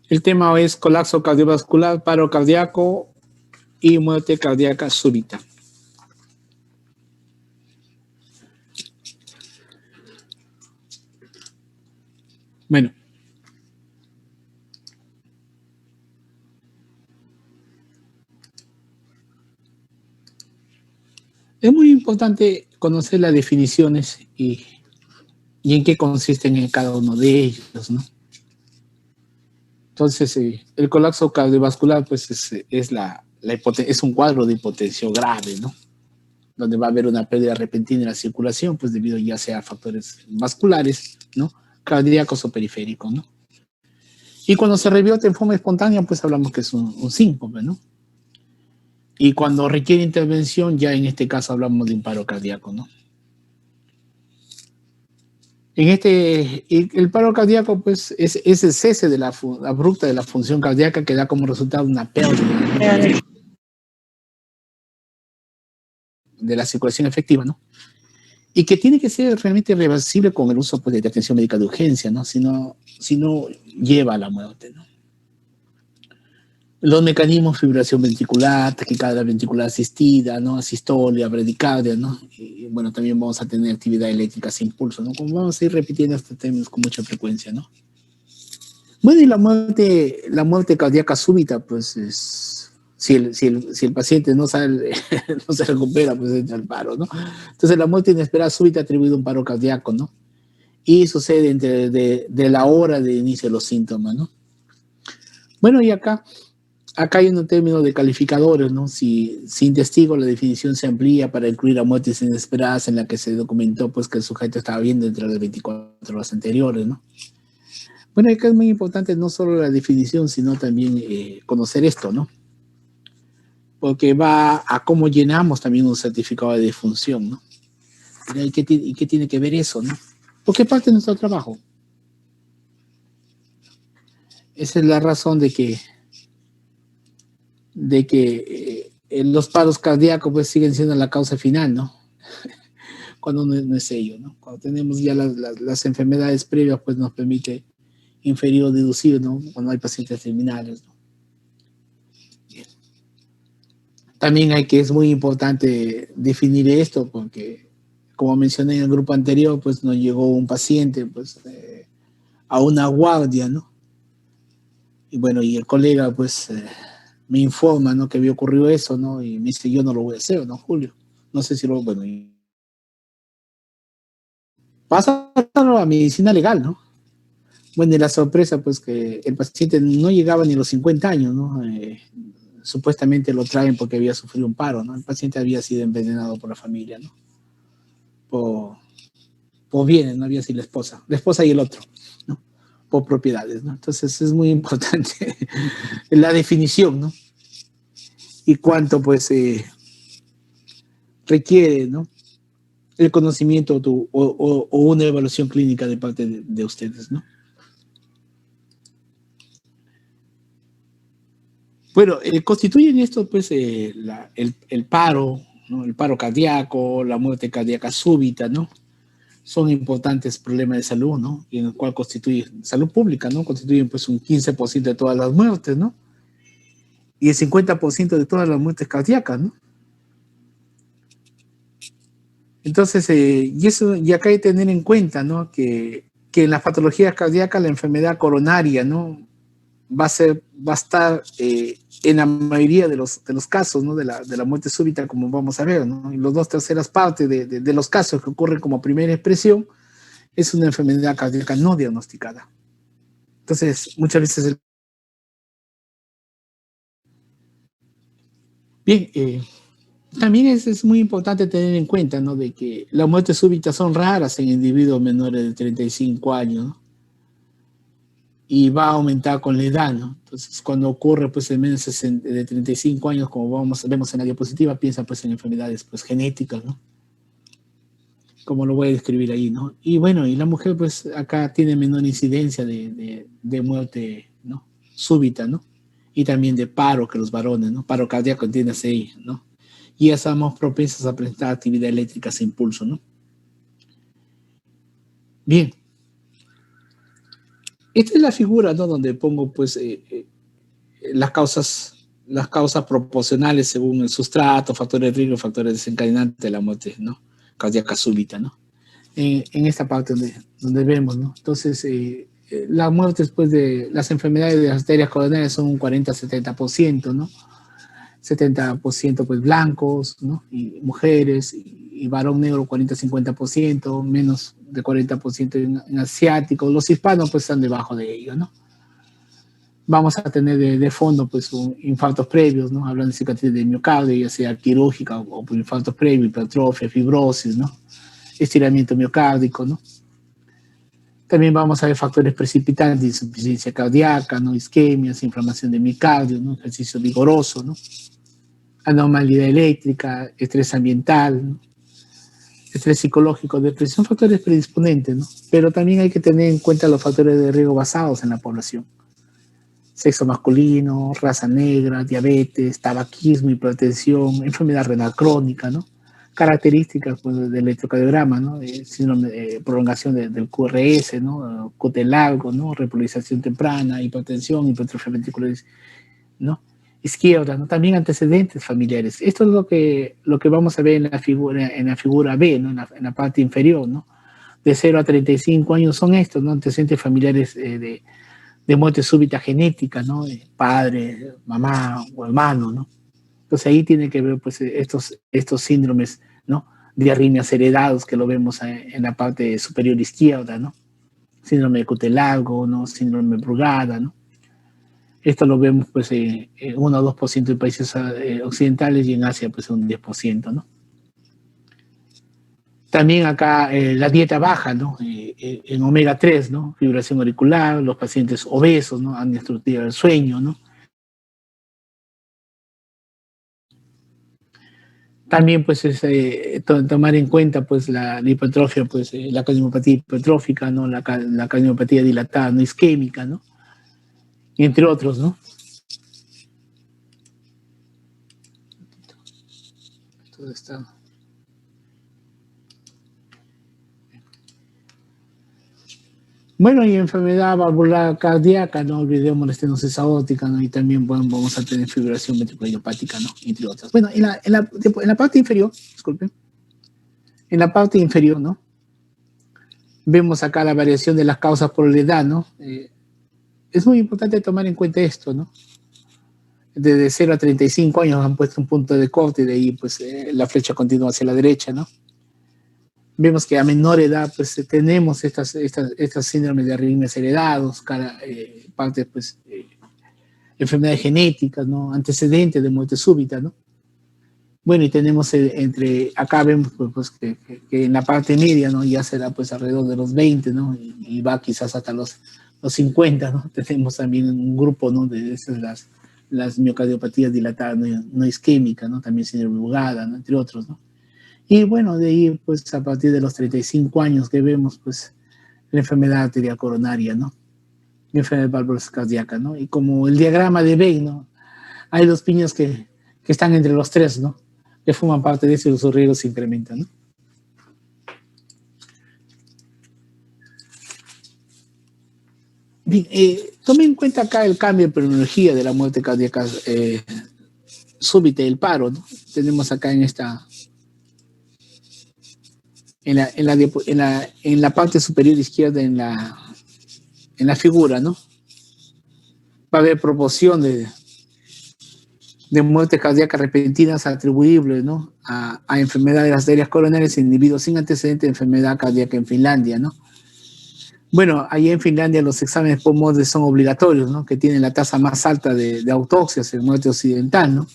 El tema es colapso cardiovascular, paro cardíaco y muerte cardíaca súbita. Bueno. Es muy importante conocer las definiciones y en qué consisten en cada uno de ellos, ¿no? Entonces, el colapso cardiovascular, pues, es un cuadro de hipotensión grave, ¿no? Donde va a haber una pérdida repentina en la circulación, pues, debido ya sea a factores vasculares, ¿no? Cardíacos o periféricos, ¿no? Y cuando se revierte en forma espontánea, pues, hablamos que es un síncope, ¿no? Y cuando requiere intervención, ya en este caso hablamos de un paro cardíaco, ¿no? El paro cardíaco, pues, es el cese de abrupta de la función cardíaca que da como resultado una pérdida de la circulación efectiva, ¿no? Y que tiene que ser realmente reversible con el uso, pues, de atención médica de urgencia, ¿no? Si no lleva a la muerte, ¿no? Los mecanismos, fibrilación ventricular, taquicardia ventricular asistida, ¿no? Asistolia, bradicardia, ¿no? Y bueno, también vamos a tener actividad eléctrica sin pulso, ¿no? Como vamos a ir repitiendo estos términos con mucha frecuencia, ¿no? Bueno, y la muerte cardíaca súbita, pues es, si el paciente no se recupera, pues entra al paro, ¿no? Entonces la muerte inesperada súbita atribuida a un paro cardíaco, ¿no? Y sucede de la hora de inicio de los síntomas, ¿no? Bueno, y acá hay un término de calificadores, ¿no? Si sin testigo la definición se amplía para incluir a muertes inesperadas en la que se documentó, pues, que el sujeto estaba bien dentro de las 24 horas anteriores, ¿no? Bueno, acá es muy importante no solo la definición, sino también conocer esto, ¿no? Porque va a cómo llenamos también un certificado de defunción, ¿no? ¿Y qué tiene que ver eso, no? Porque es parte de nuestro trabajo. Esa es la razón de que los paros cardíacos, pues, siguen siendo la causa final, ¿no? Cuando no es ello, ¿no? Cuando tenemos ya las enfermedades previas, pues nos permite inferir o deducir, ¿no? Cuando hay pacientes terminales, ¿no? También es muy importante definir esto porque, como mencioné en el grupo anterior, pues nos llegó un paciente, pues, a una guardia, ¿no? Y bueno, y el colega, pues, me informa, ¿no? Que había ocurrido eso, ¿no? Y me dice, yo no lo voy a hacer, ¿no, Julio? No sé si bueno, y pásalo a medicina legal, ¿no? Bueno, y la sorpresa, pues, que el paciente no llegaba ni a los 50 años, ¿no? Supuestamente lo traen porque había sufrido un paro, ¿no? El paciente había sido envenenado por la familia, ¿no? Por bienes, no había sido la esposa y el otro, ¿no? Por propiedades, ¿no? Entonces es muy importante la definición, ¿no? Y cuánto, pues, requiere, ¿no? El conocimiento o una evaluación clínica de parte de ustedes, ¿no? Bueno, constituyen esto, pues, el paro, ¿no? El paro cardíaco, la muerte cardíaca súbita, ¿no? Son importantes problemas de salud, ¿no? Y en el cual constituye salud pública, ¿no? Constituyen, pues, un 15% de todas las muertes, ¿no? Y el 50% de todas las muertes cardíacas, ¿no? Entonces, y acá hay que tener en cuenta, ¿no? Que en las patologías cardíacas la enfermedad coronaria, ¿no? Va a estar en la mayoría de los casos, ¿no? De la muerte súbita, como vamos a ver, ¿no? Y los 2/3 partes de los casos que ocurren como primera expresión es una enfermedad cardíaca no diagnosticada. Entonces, muchas veces bien, también es muy importante tener en cuenta, ¿no? De que las muertes súbitas son raras en individuos menores de 35 años, ¿no? Y va a aumentar con la edad, ¿no? Entonces, cuando ocurre, pues, en menos de 35 años, como vemos en la diapositiva, piensa, pues, en enfermedades, pues, genéticas, ¿no? Como lo voy a describir ahí, ¿no? Y bueno, y la mujer, pues, acá tiene menor incidencia de muerte, ¿no? Súbita, ¿no? Y también de paro que los varones, ¿no? Paro cardíaco, entiéndase ahí, ¿no? Y ya estamos propensos a presentar actividad eléctrica sin pulso, ¿no? Bien. Esta es la figura, ¿no? Donde pongo, pues, las causas proporcionales según el sustrato, factores de riesgo, factores desencadenantes de la muerte, ¿no? Cardíaca súbita, ¿no? En esta parte donde vemos, ¿no? Entonces, las muertes, pues, de las enfermedades de las arterias coronarias son un 40-70%, ¿no? 70% pues blancos, ¿no? Y mujeres, y varón negro 40-50%, menos de 40% en asiáticos. Los hispanos pues están debajo de ello, ¿no? Vamos a tener de fondo pues infartos previos, ¿no? Hablando de cicatriz de miocardio, ya sea quirúrgica o por infartos previos, hipertrofia, fibrosis, ¿no? Estiramiento miocárdico, ¿no? También vamos a ver factores precipitantes, insuficiencia cardíaca, ¿no? Isquemias, inflamación de miocardio, ¿no? Ejercicio vigoroso, ¿no? Anormalidad eléctrica, estrés ambiental, ¿no? Estrés psicológico, depresión, factores predisponentes, ¿no? Pero también hay que tener en cuenta los factores de riesgo basados en la población. Sexo masculino, raza negra, diabetes, tabaquismo, hipertensión, enfermedad renal crónica, ¿no? Características pues, del electrocardiograma, ¿no? Síndrome de prolongación del QRS, ¿no? QT largo, ¿no? Repolarización temprana, hipertensión, hipertrofia ventricular, ¿no? Izquierda, ¿no? También antecedentes familiares. Esto es lo que vamos a ver en la figura B, ¿no? En la parte inferior, ¿no? De 0 a 35 años son estos, ¿no? Antecedentes familiares de muerte súbita genética, ¿no? Padre, mamá o hermano, ¿no? Entonces ahí tiene que ver pues estos síndromes, ¿no? De arritmias heredados que lo vemos en la parte superior izquierda, ¿no? Síndrome de Cutelargo, ¿no? Síndrome de Brugada, ¿no? Esto lo vemos pues en 1 o 2% de países occidentales y en Asia pues un 10%, ¿no? También acá la dieta baja, ¿no? En omega 3, ¿no? Fibración auricular, los pacientes obesos, ¿no? Apnea obstructiva del sueño, ¿no? También pues tomar en cuenta pues la hipertrofia, pues la cardiopatía hipertrófica, ¿no? La cardiopatía dilatada no isquémica, ¿no? Y entre otros, ¿no? Todo está. Bueno, y enfermedad valvular cardíaca, no olvidemos la estenosis aórtica, ¿no? Y también bueno, vamos a tener fibrilación ventricular-hepática, ¿no? Entre otras. Bueno, en la parte inferior, disculpen, en la parte inferior, ¿no? Vemos acá la variación de las causas por la edad, ¿no? Es muy importante tomar en cuenta esto, ¿no? Desde 0 a 35 años han puesto un punto de corte y de ahí pues la flecha continúa hacia la derecha, ¿no? Vemos que a menor edad pues tenemos estas síndromes de arritmias heredados, partes pues enfermedades genéticas, ¿no? Antecedentes de muerte súbita, ¿no? Bueno, y tenemos acá vemos pues que en la parte media, ¿no? Ya será pues alrededor de los 20, ¿no? Y va quizás hasta los 50, ¿no? Tenemos también un grupo, ¿no? De esas las miocardiopatías dilatadas no isquémicas, ¿no? También síndrome Brugada, ¿no? Entre otros, ¿no? Y bueno, de ahí pues a partir de los 35 años que vemos pues la enfermedad arterial coronaria, ¿no? La enfermedad valvular cardíaca, ¿no? Y como el diagrama de Bain, ¿no? Hay dos piñas que están entre los tres, ¿no? Que forman parte de eso y sus riesgos se incrementan, ¿no? Bien, tome en cuenta acá el cambio de cronología de la muerte cardíaca súbita y el paro, ¿no? Tenemos acá en la parte superior izquierda en la figura, ¿no? Va a haber proporción de muertes cardíacas repentinas atribuibles, ¿no? A enfermedades de las arterias coronarias en individuos sin antecedentes de enfermedad cardíaca en Finlandia, ¿no? Bueno, allí en Finlandia los exámenes post-mortem son obligatorios, ¿no? Que tienen la tasa más alta de autopsias en muerte occidental, ¿no?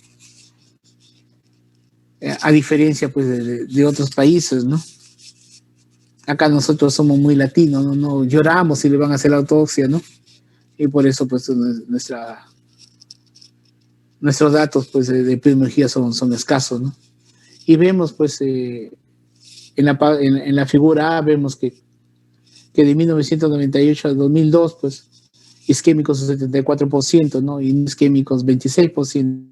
A diferencia, pues, de otros países, ¿no? Acá nosotros somos muy latinos, ¿no? No lloramos si le van a hacer la autopsia, ¿no? Y por eso, pues, nuestros datos, pues, de epidemiología son escasos, ¿no? Y vemos, pues, en la figura A, vemos que de 1998 a 2002, pues, isquémicos 74%, ¿no? Y no isquémicos 26%.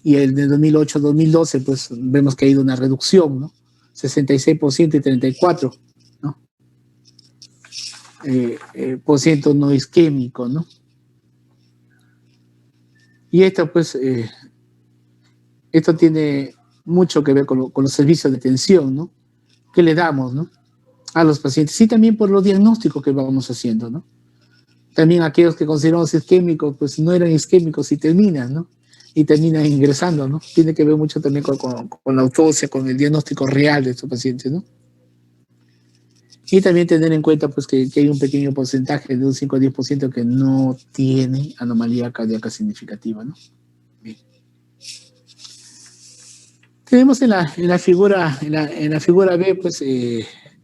Y el de 2008 a 2012, pues, vemos que ha ido una reducción, ¿no? 66% y 34%, ¿no? por ciento no isquémico, ¿no? Y esto tiene mucho que ver con los servicios de atención, ¿no? Que le damos, ¿no? A los pacientes. Y también por los diagnósticos que vamos haciendo, ¿no? También aquellos que consideramos isquémicos, pues no eran isquémicos y terminan, ¿no? Y terminan ingresando, ¿no? Tiene que ver mucho también con la autopsia, con el diagnóstico real de estos pacientes, ¿no? Y también tener en cuenta pues, que hay un pequeño porcentaje de un 5 a 10% que no tiene anomalía cardíaca significativa, ¿no? Bien. Tenemos en la figura B, pues,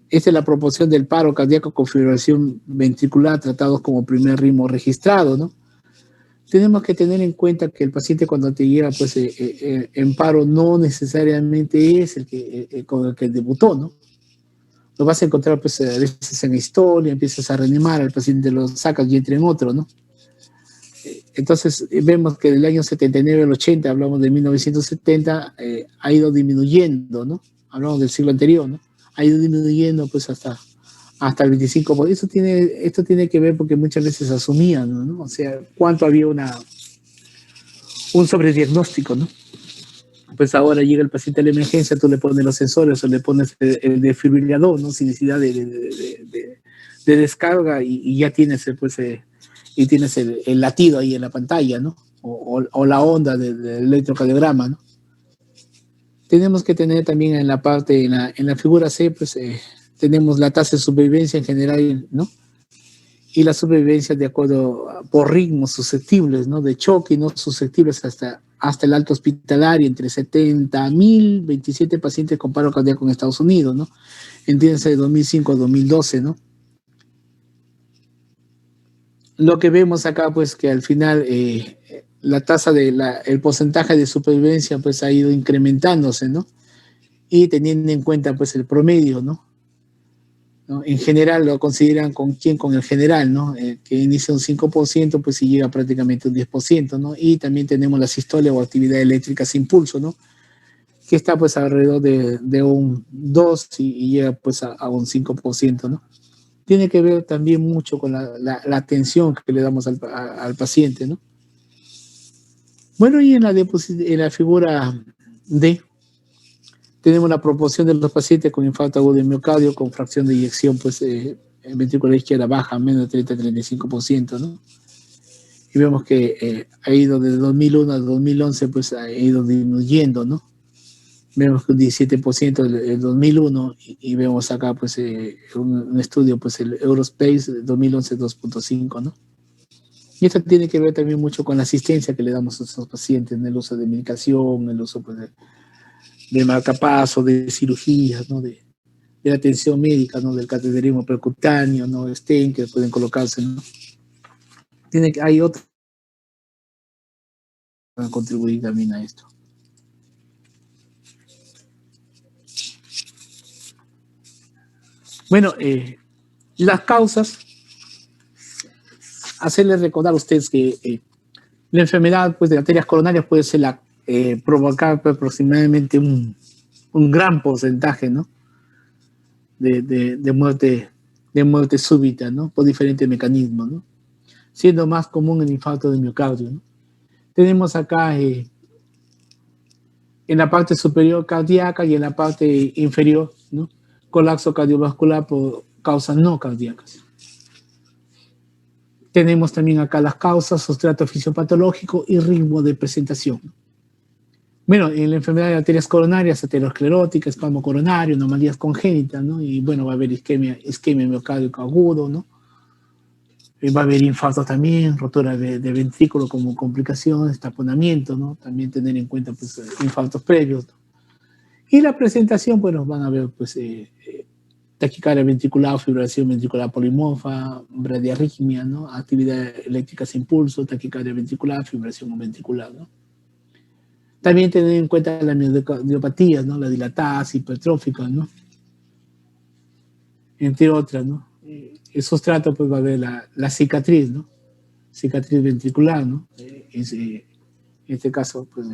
esta es la proporción del paro cardíaco con fibrilación ventricular tratados como primer ritmo registrado, ¿no? Tenemos que tener en cuenta que el paciente cuando te llega pues, en paro no necesariamente es el que, con el que debutó, ¿no? Lo vas a encontrar pues, a veces en la historia, empiezas a reanimar al paciente, lo sacas y entra en otro, ¿no? Entonces vemos que del año 79 al 80, hablamos de 1970, ha ido disminuyendo, ¿no? Hablamos del siglo anterior, ¿no? Ha ido disminuyendo pues hasta el 25%. Esto tiene que ver porque muchas veces asumían, ¿no? O sea, cuánto había un sobrediagnóstico, ¿no? Pues ahora llega el paciente a la emergencia, tú le pones los sensores o le pones el desfibrilador, ¿no? Sin necesidad de descarga y ya tienes pues, y tienes el latido ahí en la pantalla, ¿no? O la onda del electrocardiograma, ¿no? Tenemos que tener también en la parte, en la figura C, pues tenemos la tasa de supervivencia en general, ¿no? Y la supervivencia de acuerdo por ritmos susceptibles, ¿no? De choque y no susceptibles hasta el alto hospitalario, entre 70.000, 27 pacientes con paro cardíaco en Estados Unidos, ¿no? Entiéndase de 2005 a 2012, ¿no? Lo que vemos acá, pues, que al final la tasa el porcentaje de supervivencia, pues, ha ido incrementándose, ¿no? Y teniendo en cuenta, pues, el promedio, ¿no? ¿No? En general lo consideran con el general, ¿no? Que inicia un 5%, pues si llega prácticamente un 10%, ¿no? Y también tenemos la sistolia o actividad eléctrica sin pulso, ¿no? Que está pues alrededor de un 2 y llega pues a un 5%, ¿no? Tiene que ver también mucho con la atención que le damos al paciente, ¿no? Bueno, y en la figura D, tenemos la proporción de los pacientes con infarto agudo de miocardio con fracción de eyección, pues, en ventrícula izquierda baja, menos de 30-35%, ¿no? Y vemos que ha ido de 2001 a 2011, pues ha ido disminuyendo, ¿no? Vemos que un 17% el 2001 y vemos acá, pues, un estudio, pues, el Eurospace 2011 2.5, ¿no? Y esto tiene que ver también mucho con la asistencia que le damos a estos pacientes en el uso de medicación, el uso, pues, de marcapasos, de cirugías, ¿no? De la atención médica, ¿no? Del cateterismo percutáneo, ¿no? Stent que pueden colocarse, ¿no? Hay otros que van a contribuir también a esto. Bueno, las causas, hacerles recordar a ustedes que la enfermedad pues, de arterias coronarias puede ser provocar pues, aproximadamente un gran porcentaje, ¿no? de muerte súbita, ¿no? Por diferentes mecanismos, ¿no? Siendo más común el infarto de miocardio, ¿no? Tenemos acá en la parte superior cardíaca y en la parte inferior, ¿no? Colapso cardiovascular por causas no cardíacas. Tenemos también acá las causas, sustrato fisiopatológico y ritmo de presentación. Bueno, en la enfermedad de arterias coronarias, aterosclerótica, espasmo coronario, anomalías congénitas, ¿no? Y bueno, va a haber isquemia miocárdico agudo, ¿no? Va a haber infarto también, rotura de ventrículo como complicaciones, taponamiento, ¿no? También tener en cuenta, pues, infartos previos, ¿no? Y la presentación, bueno, van a ver, pues, taquicardia ventricular, fibrilación ventricular polimorfa, bradiarritmia, ¿no? Actividad eléctrica sin pulso, taquicardia ventricular, fibrilación ventricular, ¿no? También tener en cuenta las miocardiopatías, ¿no? La dilatadas, hipertróficas, ¿no? Entre otras, ¿no? El sustrato, pues, va a haber la cicatriz, ¿no? Cicatriz ventricular, ¿no? En este caso, pues,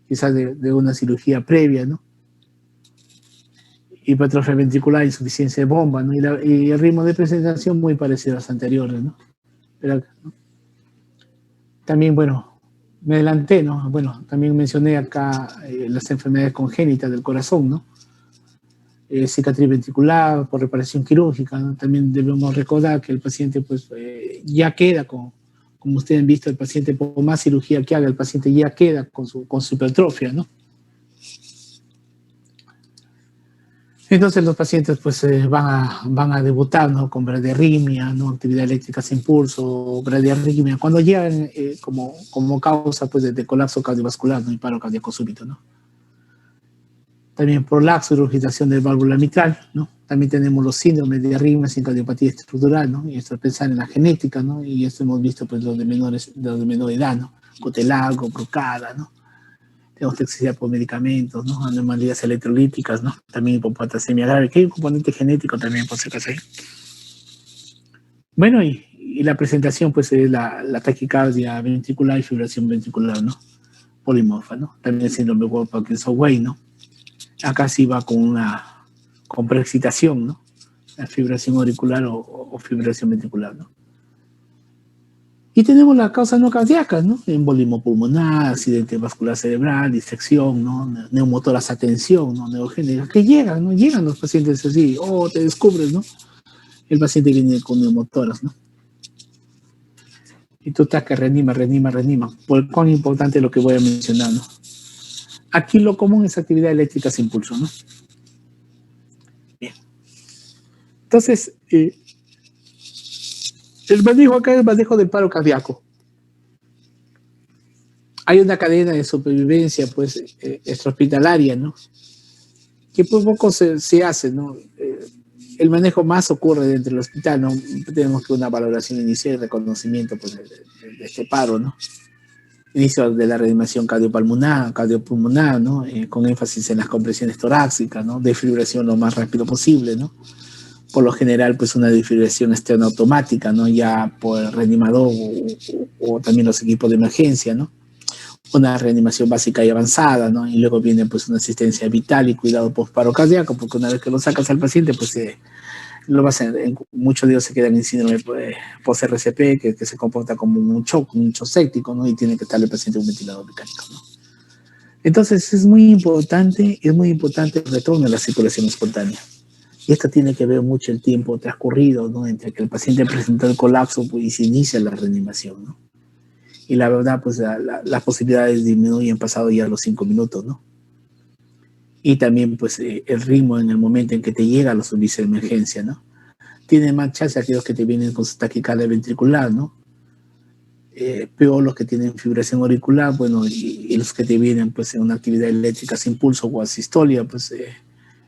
quizás de una cirugía previa, ¿no? hipertrofia ventricular, insuficiencia de bomba, ¿no? Y el ritmo de presentación muy parecido a los anteriores, ¿no? Pero, ¿no? También, bueno, me adelanté, ¿no? Bueno, también mencioné acá las enfermedades congénitas del corazón, ¿no? Cicatriz ventricular por reparación quirúrgica, ¿no? También debemos recordar que el paciente, pues, ya queda como ustedes han visto, el paciente, por más cirugía que haga, el paciente ya queda con su hipertrofia, ¿no? Entonces los pacientes pues van a debutar, ¿no? Con bradiarritmia, ¿no? Actividad eléctrica sin pulso, bradiarritmia, cuando llegan como causa pues de colapso cardiovascular, ¿no? Y paro cardíaco súbito, ¿no? También prolapso y regurgitación del válvula mitral, ¿no? También tenemos los síndromes de arritmia sin cardiopatía estructural, ¿no? Y esto es pensar en la genética, ¿no? Y esto hemos visto pues los de menor edad, ¿no? Cotelago, Brocada, ¿no? Tenemos toxicidad por medicamentos, ¿no? Anomalías electrolíticas, ¿no? También hipopotasemia grave, que hay un componente genético también, por si acaso ahí. Bueno, y la presentación, pues, es la taquicardia ventricular y fibrilación ventricular, ¿no? Polimorfa, ¿no? También el síndrome de Wolff-Parkinson-White, ¿no? Acá sí va con preexcitación, ¿no? La fibrilación auricular o fibrilación ventricular, ¿no? Y tenemos las causas no cardíacas, ¿no? Embolismo pulmonar, accidente vascular cerebral, disección, ¿no? Neumotoras a tensión, ¿no? Neogénicas, que llegan, ¿no? Llegan los pacientes así, te descubres, ¿no? El paciente viene con neumotoras, ¿no? Y tú estás que reanima. Por cuán importante es lo que voy a mencionar, ¿no? Aquí lo común es actividad eléctrica sin pulso, ¿no? Bien. Entonces, el manejo acá es el manejo del paro cardíaco. Hay una cadena de supervivencia, pues, extrahospitalaria, ¿no? Que por poco se hace, ¿no? El manejo más ocurre dentro del hospital, ¿no? Tenemos que una valoración inicial y reconocimiento, pues, de este paro, ¿no? Inicio de la reanimación cardiopulmonar, ¿no? Con énfasis en las compresiones torácicas, ¿no? Defibrilación lo más rápido posible, ¿no? Por lo general, pues una defibrilación externa automática, ¿no? Ya por el reanimador o también los equipos de emergencia, ¿no? Una reanimación básica y avanzada, ¿no? Y luego viene pues una asistencia vital y cuidado post-paro cardíaco, porque una vez que lo sacas al paciente, pues lo vas muchos de ellos se quedan en síndrome post-RCP, que se comporta como un shock séptico, ¿no? Y tiene que estar el paciente en un ventilador mecánico, ¿no? Entonces es muy importante el retorno a la circulación espontánea. Y esto tiene que ver mucho el tiempo transcurrido, ¿no? Entre que el paciente presentó el colapso pues, y se inicia la reanimación, ¿no? Y la verdad, pues las posibilidades disminuyen pasado ya los 5 minutos, ¿no? Y también, pues, el ritmo en el momento en que te llega a los servicios de emergencia, ¿no? Tienen más chance aquellos que te vienen con su taquicardia ventricular, ¿no? Peor los que tienen fibrilación auricular, bueno, y los que te vienen, pues, en una actividad eléctrica sin pulso o asistolia, pues,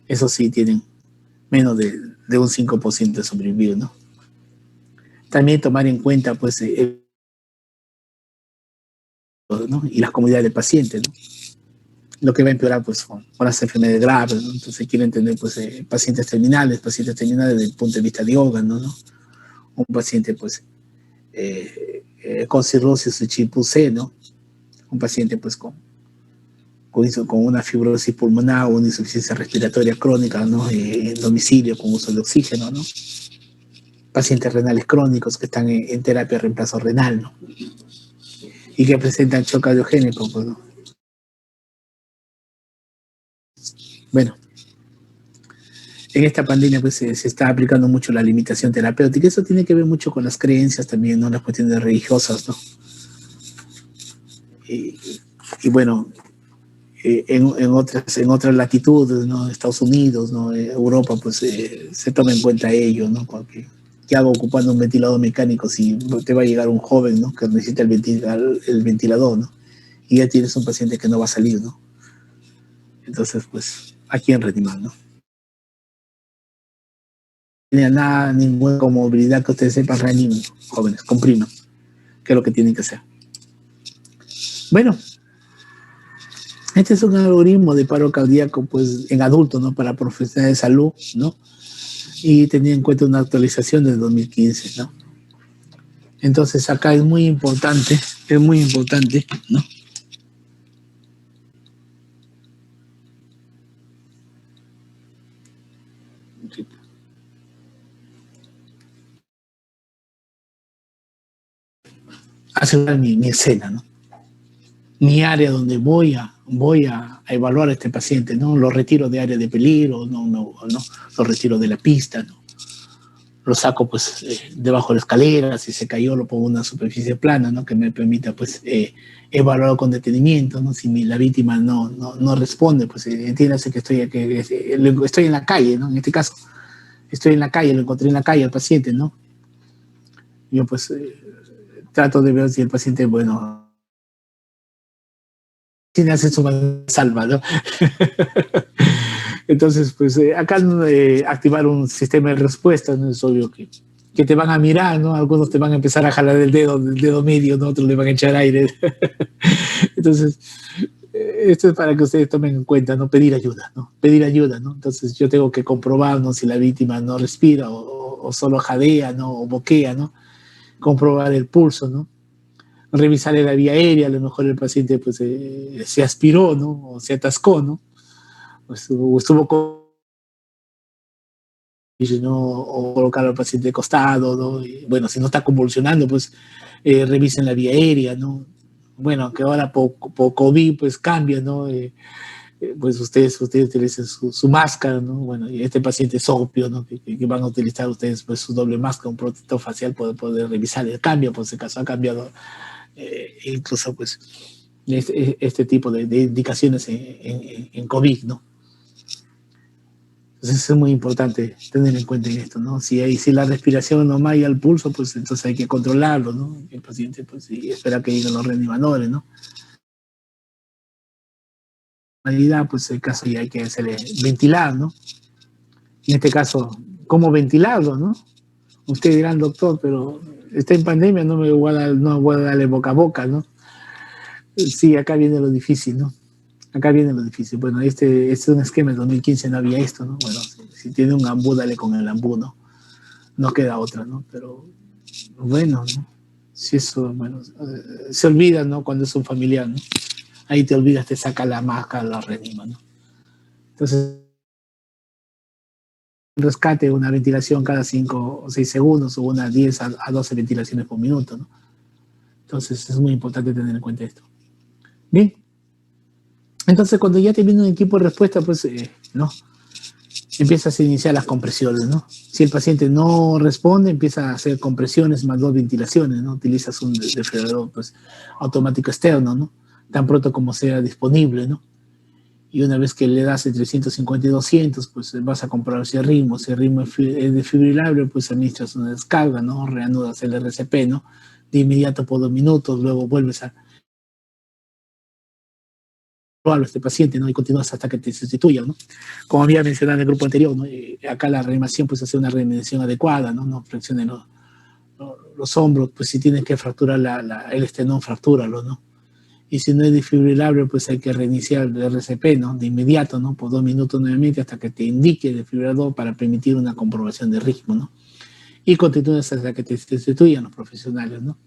eso sí tienen menos de un 5% de sobrevivir, ¿no? También tomar en cuenta, pues, ¿no? Y las comunidades de pacientes, ¿no? Lo que va a empeorar pues con las enfermedades graves, ¿no? Entonces quiero entender pues pacientes terminales desde el punto de vista de órganos, ¿no? Un paciente pues con cirrosis tipo C, ¿no? Un paciente pues con una fibrosis pulmonar o una insuficiencia respiratoria crónica, ¿no? En domicilio con uso de oxígeno, ¿no? Pacientes renales crónicos que están en terapia de reemplazo renal, ¿no? Y que presentan shock cardiogénico, pues, ¿no? Bueno, en esta pandemia pues se está aplicando mucho la limitación terapéutica. Eso tiene que ver mucho con las creencias también, ¿no? Las cuestiones religiosas, ¿no? Y, y bueno, en otras latitudes, ¿no? Estados Unidos, ¿no? Europa, pues se toma en cuenta ello, ¿no? Porque ¿qué hago ocupando un ventilador mecánico si te va a llegar un joven, ¿no? Que necesita el ventilador, ¿no? Y ya tienes un paciente que no va a salir, ¿no? Entonces, pues, ¿a quién reanimar, no? Tiene nada, ninguna comorbilidad que ustedes sepan, reanimen, jóvenes, compriman, que es lo que tienen que hacer. Bueno, este es un algoritmo de paro cardíaco, pues, en adultos, ¿no? Para profesionales de salud, ¿no? Y tenía en cuenta una actualización del 2015, ¿no? Entonces acá es muy importante, ¿no? asegurar mi escena, ¿no? Mi área donde voy a evaluar a este paciente, ¿no? Lo retiro de área de peligro, no, lo retiro de la pista, ¿no? Lo saco pues debajo de la escalera, si se cayó lo pongo en una superficie plana, ¿no? Que me permita pues evaluar con detenimiento, ¿no? Si la víctima no responde, pues entiéndase que estoy en la calle, ¿no? En este caso, estoy en la calle, lo encontré en la calle al paciente, ¿no? Yo pues trato de ver si el paciente, bueno, tiene acceso a salva, ¿no? Entonces, pues acá activar un sistema de respuesta, ¿no? Es obvio que te van a mirar, ¿no? Algunos te van a empezar a jalar el dedo medio, ¿no? Otros le van a echar aire. Entonces, esto es para que ustedes tomen en cuenta, ¿no? Pedir ayuda, ¿no? Pedir ayuda, ¿no? Entonces, yo tengo que comprobar, ¿no? Si la víctima no respira o solo jadea, ¿no? O boquea, ¿no? Comprobar el pulso, ¿no? Revisar la vía aérea, a lo mejor el paciente pues se aspiró, ¿no? O se atascó, ¿no? O estuvo con, ¿no? O colocar al paciente de costado, ¿no? Y, bueno, si no está convulsionando, pues revisen la vía aérea, ¿no? Bueno, que ahora por COVID pues cambia, ¿no? Pues ustedes utilizan su máscara, ¿no? Bueno, y este paciente es obvio, ¿no? Que van a utilizar ustedes pues su doble máscara, un protector facial para poder revisar el cambio, por si acaso ha cambiado incluso pues este tipo de indicaciones en COVID, ¿no? Entonces es muy importante tener en cuenta esto, ¿no? Si la respiración no malla el pulso, pues entonces hay que controlarlo, ¿no? El paciente, pues, sí, espera que lleguen los reanimadores, ¿no? En realidad, pues, el caso ya hay que hacerle ventilar, ¿no? En este caso, ¿cómo ventilarlo, no? Ustedes dirán, doctor, pero está en pandemia, no voy a darle boca a boca, ¿no? Sí, acá viene lo difícil, ¿no? Acá viene lo difícil. Bueno, este es un esquema, en 2015 no había esto, ¿no? Bueno, si tiene un ambú, dale con el ambú, ¿no? No queda otra, ¿no? Pero bueno, ¿no? Si eso, bueno, se olvida, ¿no? Cuando es un familiar, ¿no? Ahí te olvidas, te saca la máscara, la reanima, ¿no? Entonces, un rescate, una ventilación cada 5 o 6 segundos o unas 10 a 12 ventilaciones por minuto, ¿no? Entonces, es muy importante tener en cuenta esto. Bien. Entonces, cuando ya te viene un equipo de respuesta, pues, ¿no? Empiezas a iniciar las compresiones, ¿no? Si el paciente no responde, empieza a hacer compresiones más 2 ventilaciones, ¿no? Utilizas un desfibrilador pues, automático externo, ¿no? Tan pronto como sea disponible, ¿no? Y una vez que le das entre 150 y 200, pues vas a comprobar si el ritmo es desfibrilable, pues administras una descarga, ¿no? Reanudas el RCP, ¿no? De inmediato por 2 minutos, luego vuelves a a este paciente, ¿no? Y continúas hasta que te sustituyan, ¿no? Como había mencionado en el grupo anterior, ¿no? Acá la reanimación, pues, hace una reanimación adecuada, ¿no? No flexiones los hombros, pues, si tienes que fracturar el esternón, fractúralo, ¿no? Y si no es desfibrilable, pues hay que reiniciar el RCP, ¿no? De inmediato, ¿no? Por 2 minutos nuevamente hasta que te indique el desfibrilador para permitir una comprobación de ritmo, ¿no? Y continúas hasta que te sustituyan los profesionales, ¿no?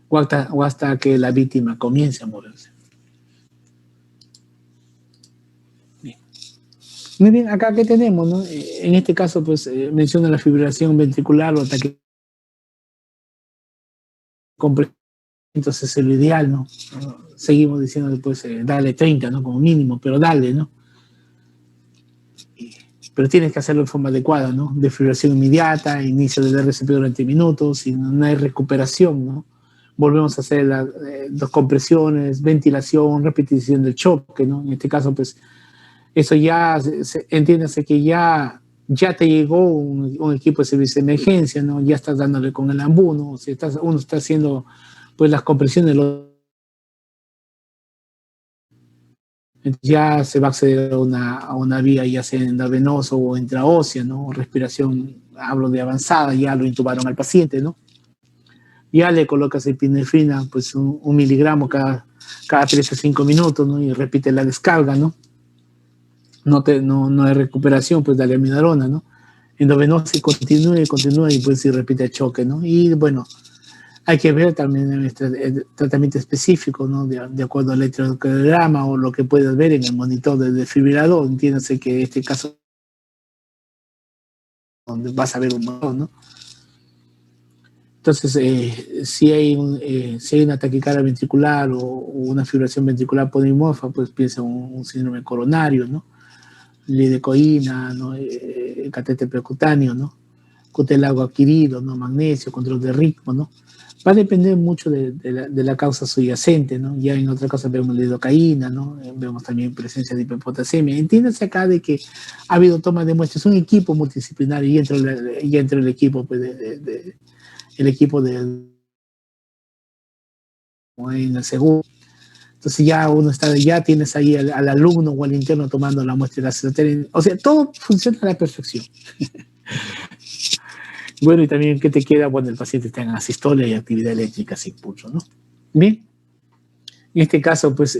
O hasta que la víctima comience a moverse. Muy bien, acá que tenemos, ¿no? En este caso, pues menciona la fibrilación ventricular o ataque completo, entonces es lo ideal, ¿no? Seguimos diciendo después, dale 30, ¿no? Como mínimo, pero dale, ¿no? Pero tienes que hacerlo de forma adecuada, ¿no? Defibrilación inmediata, inicio del RCP durante minutos, si no hay recuperación, ¿no? Volvemos a hacer las 2 compresiones, ventilación, repetición del choque, ¿no? En este caso, pues, eso ya, entiéndase que ya te llegó un equipo de servicio de emergencia, ¿no? Ya estás dándole con el ambú, ¿no? O sea, uno está haciendo, pues, las compresiones, ya se va a acceder a una vía ya sea endovenosa o intraósea, ¿no? Respiración, hablo de avanzada, ya lo intubaron al paciente, ¿no? Ya le colocas epinefrina, pues un miligramo cada 3 a 5 minutos, ¿no? Y repite la descarga, ¿no? No hay recuperación, pues dale amiodarona, ¿no? Endovenosa y continúa y pues si repite el choque, ¿no? Y bueno, hay que ver también el tratamiento específico, ¿no? De acuerdo al electrocardiograma o lo que puedas ver en el monitor del desfibrilador. Entiéndase que en este caso donde vas a ver un montón, ¿no? Entonces, si hay una taquicardia ventricular o una fibrilación ventricular polimofa, pues piensa un síndrome coronario, ¿no? Lidocaína, ¿no? Catéter percutáneo, ¿no? Cutelago adquirido, ¿no? Magnesio, control de ritmo, ¿no? Va a depender mucho de la causa subyacente, ¿no? Ya en otra cosa vemos lidocaína, ¿no? Vemos también presencia de hiperpotasemia. Entiéndase acá de que ha habido toma de muestras, un equipo multidisciplinario y entre el equipo, pues, el equipo de en el segundo. Entonces ya uno está, ya tienes ahí al alumno o al interno tomando la muestra de la cisterna. O sea, todo funciona a la perfección. Bueno, y también, ¿qué te queda? Bueno, el paciente está en asistolia y actividad eléctrica sin pulso, ¿no? Bien, en este caso, pues,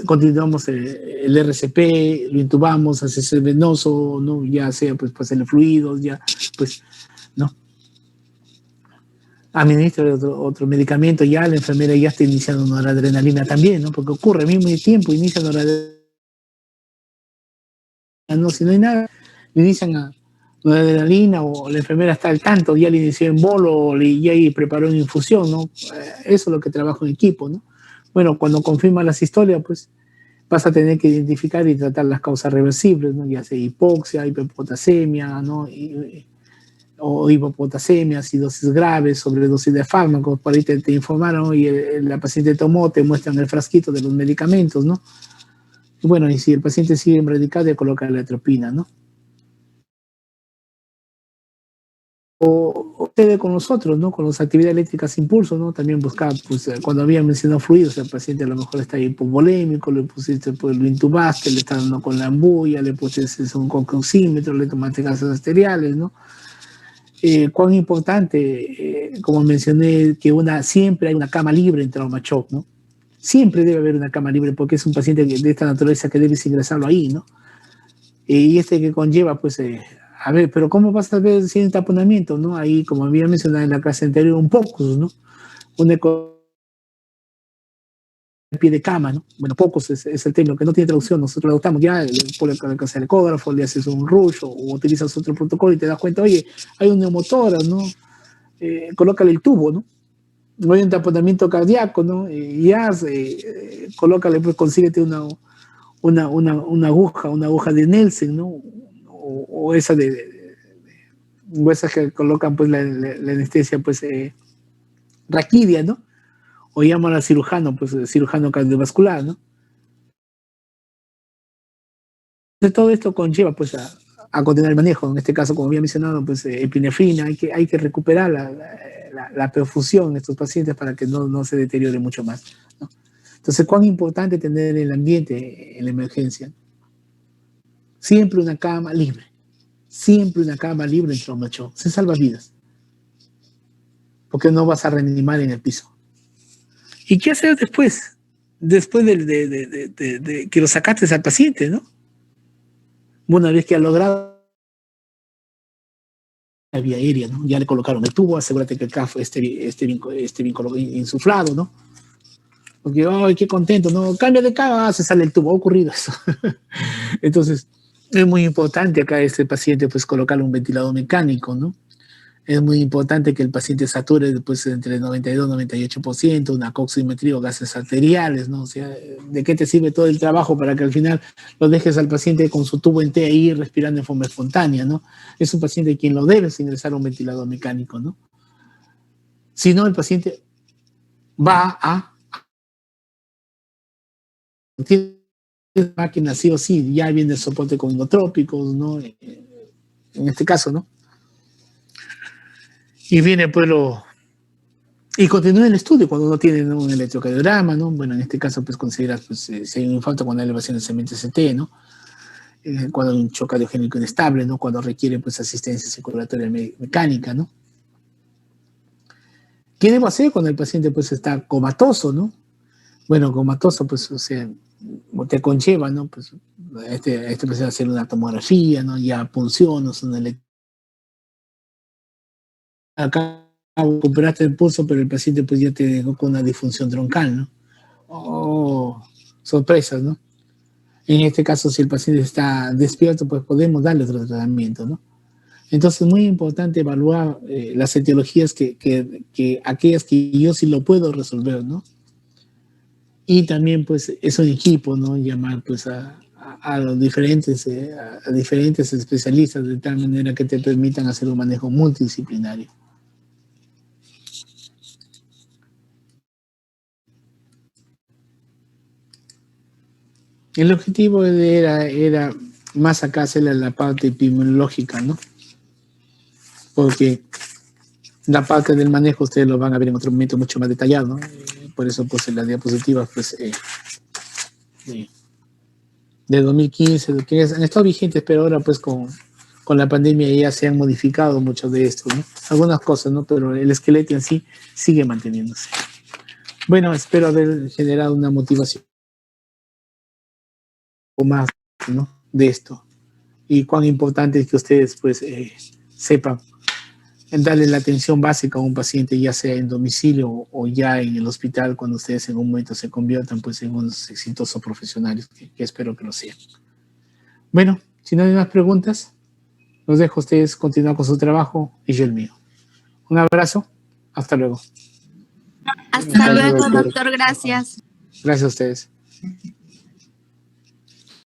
continuamos el RCP, lo intubamos, hace venoso, ¿no? Ya sea, pues, pasarle fluidos, ya, pues, ¿no? Administra otro medicamento, ya la enfermera ya está iniciando noradrenalina también, ¿no? Porque ocurre al mismo tiempo, inicia noradrenalina, ¿no? Si no hay nada, le inician a noradrenalina o la enfermera está al tanto, ya le inició en bolo o ya preparó una infusión, ¿no? Eso es lo que trabaja en equipo, ¿no? Bueno, cuando confirma las historias, pues vas a tener que identificar y tratar las causas reversibles, ¿no? Ya sea hipoxia, hiperpotasemia, ¿no? O hipopotasemia, acidosis grave, sobredosis de fármacos, por ahí te informaron y la paciente tomó, te muestran el frasquito de los medicamentos, ¿no? Y bueno, y si el paciente sigue en bradicardia, coloca la atropina, ¿no? O ustedes con nosotros, ¿no? Con las actividades eléctricas sin pulso, ¿no? También buscar, pues, cuando había mencionado fluidos, el paciente a lo mejor está hipovolémico, le pusiste, pues, lo intubaste, le está dando con la ambulla, le pusiste un oxímetro, le tomaste gases arteriales, ¿no? Cuán importante, como mencioné, que siempre hay una cama libre en trauma shock, ¿no? Siempre debe haber una cama libre porque es un paciente de esta naturaleza que debes ingresarlo ahí, ¿no? Y que conlleva, pues, a ver, pero ¿cómo vas a ver sin taponamiento, no? Ahí, como había mencionado en la clase anterior, un POCUS, ¿no? Un eco de pie de cama, ¿no? Bueno, POCUS es el término que no tiene traducción, nosotros lo adoptamos ya, por el caso del ecógrafo, le haces un rush o utilizas otro protocolo y te das cuenta, oye, hay un neumotórax, ¿no? Colócale el tubo, ¿no? No hay un taponamiento cardíaco, ¿no? Colócale, pues consíguete una aguja de Nelson, ¿no? O esa o esas que colocan, pues, la anestesia, pues, raquidia, ¿no? O llaman al cirujano, pues, cirujano cardiovascular, ¿no? Entonces, todo esto conlleva, pues, a continuar el manejo. En este caso, como había mencionado, pues, epinefrina, hay que recuperar la perfusión de estos pacientes para que no se deteriore mucho más, ¿no? Entonces, cuán importante tener el ambiente en la emergencia. Siempre una cama libre. Siempre una cama libre en trauma shock. Se salva vidas. Porque no vas a reanimar en el piso. ¿Y qué hacer después? Después de que lo sacaste al paciente, ¿no? Una vez que ha logrado la vía aérea, ¿no? Ya le colocaron el tubo, asegúrate que el CAF esté bien insuflado, ¿no? Porque, ¡ay, qué contento! ¿No? Cambia de cama, se sale el tubo, ha ocurrido eso. Entonces, es muy importante acá este paciente, pues, colocarle un ventilador mecánico, ¿no? Es muy importante que el paciente sature después entre 92 y 98%, una oximetría o gases arteriales, ¿no? O sea, ¿de qué te sirve todo el trabajo para que al final lo dejes al paciente con su tubo en T ahí respirando en forma espontánea, ¿no? Es un paciente quien lo debes ingresar a un ventilador mecánico, ¿no? Si no, el paciente va a tiene máquina sí o sí, ya viene el soporte con inotrópicos, ¿no? En este caso, ¿no? Y viene pues y continúa el estudio cuando uno tiene, ¿no?, un electrocardiograma, ¿no? Bueno, en este caso, pues consideras, pues, si hay un infarto con elevación del CMT-CT, ¿no? Cuando hay un choque cardiogénico inestable, ¿no? Cuando requiere, pues, asistencia circulatoria mecánica, ¿no? ¿Qué debo hacer cuando el paciente, pues, está comatoso, ¿no? Bueno, comatoso, pues, o sea, te conlleva, ¿no? Pues, paciente hacer una tomografía, ¿no? Ya punciones, una acá recuperaste el pulso, pero el paciente, pues, ya te dejó con una disfunción troncal, ¿no? Oh, sorpresas, ¿no? En este caso, si el paciente está despierto, pues podemos darle otro tratamiento, ¿no? Entonces es muy importante evaluar las etiologías aquellas que yo sí lo puedo resolver, ¿no? Y también pues es un equipo, ¿no? Llamar pues a los a diferentes especialistas de tal manera que te permitan hacer un manejo multidisciplinario. El objetivo era más acá hacerle la parte epidemiológica, ¿no? Porque la parte del manejo ustedes lo van a ver en otro momento mucho más detallado, ¿no? Por eso pues en las diapositivas pues de, de 2015, que han estado vigentes, pero ahora pues con la pandemia ya se han modificado mucho de esto, ¿no? Algunas cosas, ¿no? Pero el esqueleto en sí sigue manteniéndose. Bueno, espero haber generado una motivación más, ¿no? De esto. Y cuán importante es que ustedes pues sepan en darle la atención básica a un paciente, ya sea en domicilio o ya en el hospital, cuando ustedes en un momento se conviertan pues en unos exitosos profesionales, que espero que lo sean. Bueno, si no hay más preguntas, los dejo a ustedes continuar con su trabajo y yo el mío. Un abrazo, hasta luego. Hasta luego, doctor, gracias. Gracias a ustedes.